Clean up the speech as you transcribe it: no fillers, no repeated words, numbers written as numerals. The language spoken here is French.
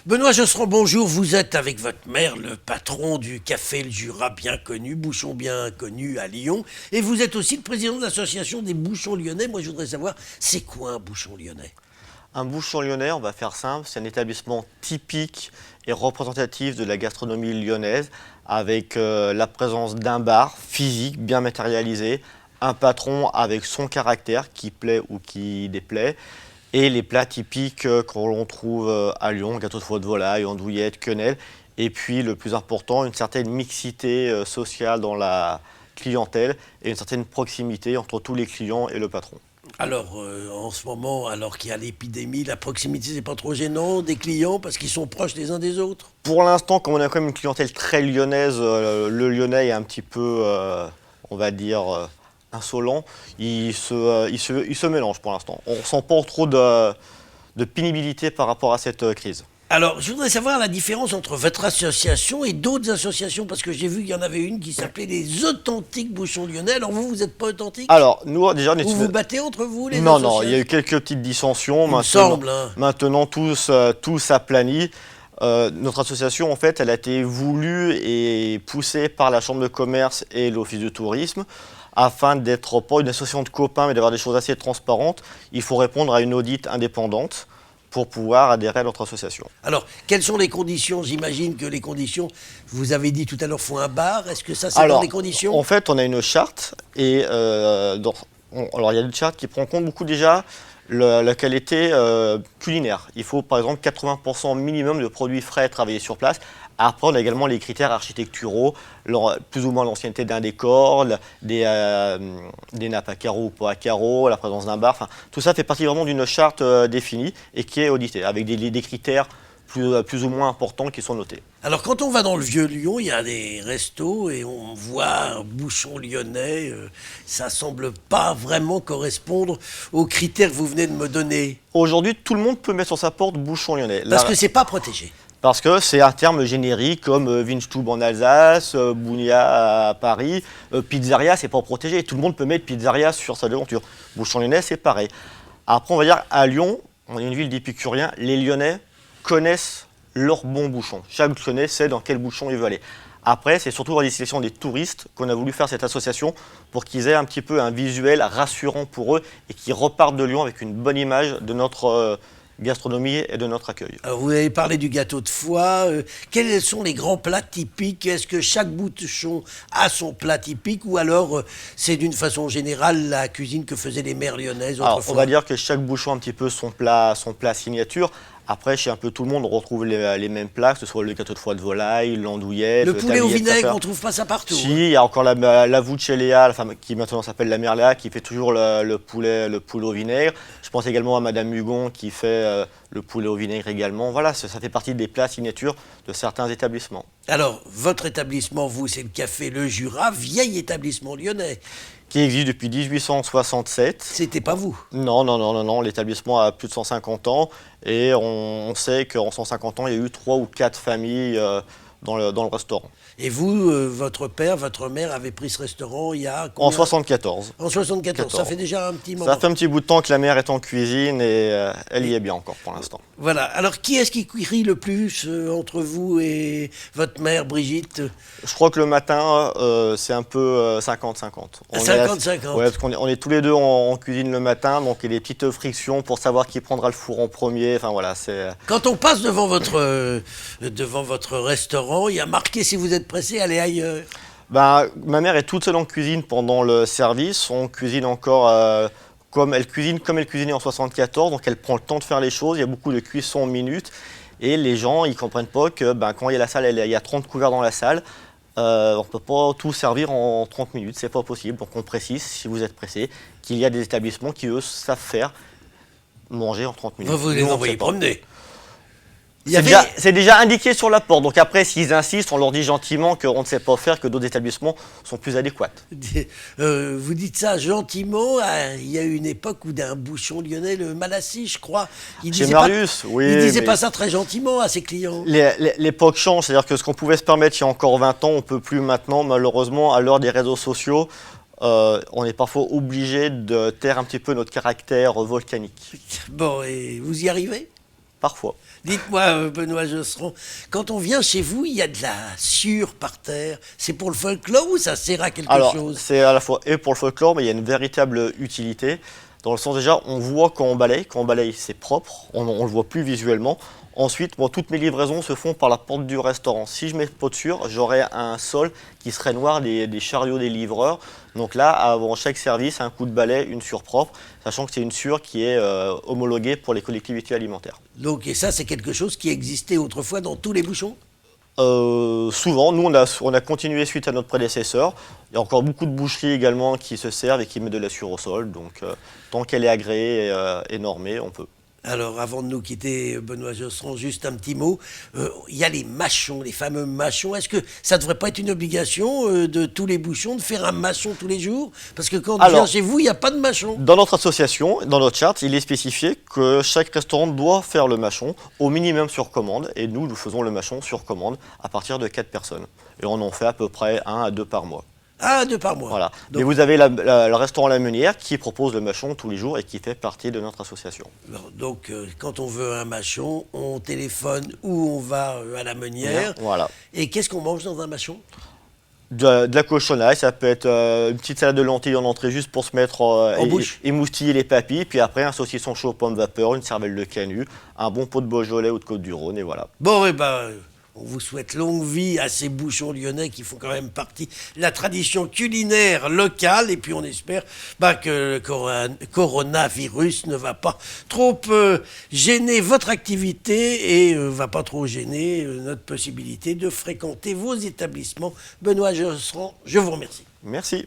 Benoît Josserand, bonjour. Vous êtes avec votre mère le patron du Café Le Jura, bien connu, bouchon bien connu à Lyon. Et vous êtes aussi le président de l'association des bouchons lyonnais. Moi, je voudrais savoir, c'est quoi un bouchon lyonnais? Un bouchon lyonnais, on va faire simple, c'est un établissement typique et représentatif de la gastronomie lyonnaise avec la présence d'un bar physique bien matérialisé, un patron avec son caractère qui plaît ou qui déplaît et les plats typiques que l'on trouve à Lyon, gâteau de foie de volaille, andouillette, quenelle et puis le plus important, une certaine mixité sociale dans la clientèle et une certaine proximité entre tous les clients et le patron. Alors, en ce moment, alors qu'il y a l'épidémie, la proximité, c'est pas trop gênant des clients parce qu'ils sont proches les uns des autres? Pour l'instant, comme on a quand même une clientèle très lyonnaise, le lyonnais est un petit peu, on va dire, insolent. Il se mélange pour l'instant. On ne ressent pas trop de pénibilité par rapport à cette crise. Alors, je voudrais savoir la différence entre votre association et d'autres associations, parce que j'ai vu qu'il y en avait une qui s'appelait les Authentiques Bouchons Lyonnais. Alors vous n'êtes pas authentiques? Alors, nous, déjà, on est Vous vous battez entre vous, les Non, associations? non, il y a eu quelques petites dissensions. Il me semble, hein. Maintenant tout s'aplanit. Notre association, en fait, elle a été voulue et poussée par la Chambre de commerce et l'Office de tourisme. Afin d'être pas une association de copains, mais d'avoir des choses assez transparentes, il faut répondre à une audit indépendante pour pouvoir adhérer à notre association. Alors, quelles sont les conditions? J'imagine que les conditions, vous avez dit tout à l'heure, faut un bar. Est-ce que ça, c'est dans les conditions? En fait, on a une charte et alors il y a une charte qui prend en compte beaucoup déjà la qualité culinaire. Il faut par exemple 80% minimum de produits frais travaillés sur place. Après, on a également les critères architecturaux, plus ou moins l'ancienneté d'un décor, des nappes à carreaux ou pas à carreaux, la présence d'un bar. Enfin, tout ça fait partie vraiment d'une charte définie et qui est auditée, avec des critères plus ou moins importants qui sont notés. Alors, quand on va dans le vieux Lyon, il y a des restos et on voit un bouchon lyonnais. Ça semble pas vraiment correspondre aux critères que vous venez de me donner. Aujourd'hui, tout le monde peut mettre sur sa porte bouchon lyonnais. Parce que c'est pas protégé. Parce que c'est un terme générique comme Weinstube en Alsace, Bounia à Paris, pizzeria, c'est pas protégé. Tout le monde peut mettre pizzeria sur sa devanture. Bouchon lyonnais, c'est pareil. Après, on va dire, à Lyon, on est une ville d'épicuriens, les Lyonnais connaissent leur bon bouchon. Chaque Lyonnais sait dans quel bouchon il veut aller. Après, c'est surtout à destination des touristes qu'on a voulu faire cette association pour qu'ils aient un petit peu un visuel rassurant pour eux et qu'ils repartent de Lyon avec une bonne image de notre gastronomie et de notre accueil. Alors, vous avez parlé du gâteau de foie. Quels sont les grands plats typiques? Est-ce que chaque bouchon a son plat typique ou alors c'est d'une façon générale la cuisine que faisaient les mères lyonnaises Alors, autrefois? on va dire que chaque bouchon a un petit peu son plat signature. Après, chez un peu tout le monde, on retrouve les mêmes plats, que ce soit le gâteau de foie de volaille, l'andouillette, Le poulet au tablier de vinaigre, sapin. on trouve pas ça partout. Si, il y a encore la Vuccelea, qui maintenant s'appelle la mère Léa, qui fait toujours le poulet au vinaigre. Je pense également à Madame Hugon qui fait le poulet au vinaigre également. Voilà, ça fait partie des plats signatures de certains établissements. Alors, votre établissement, vous, c'est le Café Le Jura, vieil établissement lyonnais. Qui existe depuis 1867. C'était pas vous. Non, l'établissement a plus de 150 ans et on sait qu'en 150 ans, il y a eu 3 ou 4 familles dans le restaurant. Et vous, votre père, votre mère avait pris ce restaurant il y a combien? En 74. En 74, ça 14. fait déjà un petit moment. Ça fait un petit bout de temps que la mère est en cuisine et elle y est bien encore pour l'instant. Voilà. Alors, qui est-ce qui cuit le plus entre vous et votre mère, Brigitte? Je crois que le matin, c'est un peu 50-50. 50-50. Ouais, parce qu'on est tous les deux en cuisine le matin, donc il y a des petites frictions pour savoir qui prendra le four en premier. Enfin voilà, c'est... Quand on passe devant votre restaurant, il y a marqué si vous êtes pressé, allez ailleurs. Ben, ma mère est toute seule en cuisine pendant le service. On cuisine encore comme elle cuisinait en 74, donc elle prend le temps de faire les choses. Il y a beaucoup de cuisson en minutes. Et les gens, ils ne comprennent pas que quand il y a la salle, il y a 30 couverts dans la salle. On ne peut pas tout servir en 30 minutes, c'est pas possible. Donc on précise, si vous êtes pressé, qu'il y a des établissements qui, eux, savent faire manger en 30 minutes. Vous les Nous, on envoyez sait pas. promener. C'est déjà indiqué sur la porte. Donc après, s'ils insistent, on leur dit gentiment qu'on ne sait pas faire, que d'autres établissements sont plus adéquats. Vous dites ça gentiment. Il y a eu une époque où d'un bouchon lyonnais, le Malassis, je crois, il Chez disait Marius, pas, oui. il disait mais pas ça très gentiment à ses clients. l'époque change, c'est-à-dire que ce qu'on pouvait se permettre il y a encore 20 ans, on ne peut plus maintenant, malheureusement, à l'heure des réseaux sociaux. On est parfois obligé de taire un petit peu notre caractère volcanique. Bon, et vous y arrivez? Parfois. Dites-moi, Benoît Josserand, quand on vient chez vous, il y a de la sueur par terre. C'est pour le folklore ou ça sert à quelque Alors, chose? c'est à la fois et pour le folklore, mais il y a une véritable utilité. Dans le sens déjà, on voit quand on balaye c'est propre, on le voit plus visuellement. Ensuite, moi, toutes mes livraisons se font par la porte du restaurant. Si je mets pas de sueur, j'aurais un sol qui serait noir des chariots des livreurs. Donc là, avant chaque service, un coup de balai, une sueur propre, sachant que c'est une sueur qui est homologuée pour les collectivités alimentaires. Donc, et ça, c'est quelque chose qui existait autrefois dans tous les bouchons? Souvent, nous on a continué suite à notre prédécesseur. Il y a encore beaucoup de boucheries également qui se servent et qui mettent de la sueur au sol. Donc tant qu'elle est agréée et normée, on peut. Alors, avant de nous quitter, Benoît Josserand, juste un petit mot. Il y a les mâchons, les fameux mâchons. Est-ce que ça ne devrait pas être une obligation de tous les bouchons de faire un mâchon tous les jours? Parce que quand on vient chez vous, il n'y a pas de mâchon. Dans notre association, dans notre charte, il est spécifié que chaque restaurant doit faire le mâchon au minimum sur commande. Et nous faisons le mâchon sur commande à partir de 4 personnes. Et on en fait à peu près 1 à 2 par mois. Ah, 2 par mois. Voilà. Donc, mais vous avez le restaurant La Meunière qui propose le mâchon tous les jours et qui fait partie de notre association. donc, quand on veut un mâchon, on téléphone ou on va à la meunière. Voilà. Et qu'est-ce qu'on mange dans un mâchon? De la cochonaille, ça peut être une petite salade de lentilles en entrée juste pour se mettre en bouche. Émoustiller les papilles, puis après un saucisson chaud aux pommes vapeur, une cervelle de canut, un bon pot de Beaujolais ou de Côte-du-Rhône et voilà. Bon, eh ben, on vous souhaite longue vie à ces bouchons lyonnais qui font quand même partie de la tradition culinaire locale. Et puis on espère que le coronavirus ne va pas trop gêner votre activité et va pas trop gêner notre possibilité de fréquenter vos établissements. Benoît Josserand, je vous remercie. Merci.